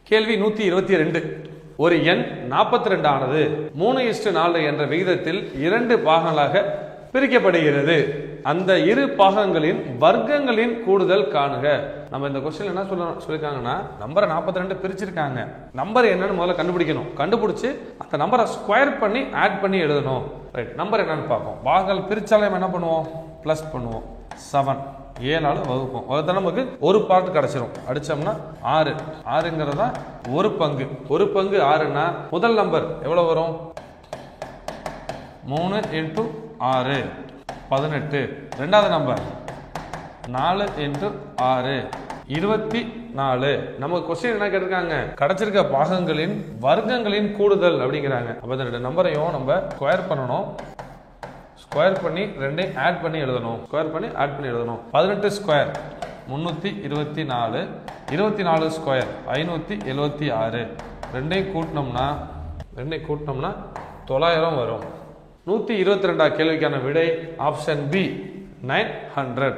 கேள்வி 122. ஒரு எண் 42 ஆனது 3:4 என்ற விகிதத்தில் 2 பாகங்களாக பிரிக்கப்படுகிறது. அந்த இரு பாகங்களின் வர்க்கங்களின் கூடுதல் காணுக. நம்ம இந்த கொஸ்டின் என்ன சொல்லிருக்காங்கன்னா, நம்பரை 42 பிரிச்சிருக்காங்க. நம்பர் என்னன்னு முதல்ல கண்டுபிடிக்கணும். கண்டுபிடிச்சு அந்த நம்பரை ஸ்கொயர் பண்ணி ஆட் பண்ணி எழுதணும். ரைட், நம்பர் என்னன்னு பார்ப்போம். பாகங்கள் பிரிச்சாலே என்ன பண்ணுவோம்? பிளஸ் பண்ணுவோம். 7 7ஆல வகுப்போம். வகுத்தா நமக்கு ஒரு பார்ட் கிடைச்சிரும். அடிச்சோம்னா 6. 6ங்கிறதா ஒரு பங்கு. ஒரு பங்கு 6னா முதல் நம்பர் எவ்வளவு வரும்? 3 × 6 18. ரெண்டாவது நம்பர் 4 × 6 24. நமக்கு கொஸ்டின் என்ன கேட்டிருக்காங்க? கிடைச்சிருக்க பாகங்களின் வர்க்கங்களின் கூடுதல் அப்படிங்கிறாங்க. அப்ப இந்த ரெண்டு நம்பரையும் நம்ம ஸ்கொயர் பண்ணணும். ஸ்கொயர் பண்ணி ரெண்டையும் ஆட் பண்ணி எழுதணும். ஸ்கொயர் பண்ணி ஆட் பண்ணி எழுதணும். 18 ஸ்கொயர் 324. 24 ஸ்கொயர் 576. ரெண்டையும் கூட்டினோம்னா 900 வரும். 122 கேள்விக்கான விடை ஆப்ஷன் பி 900.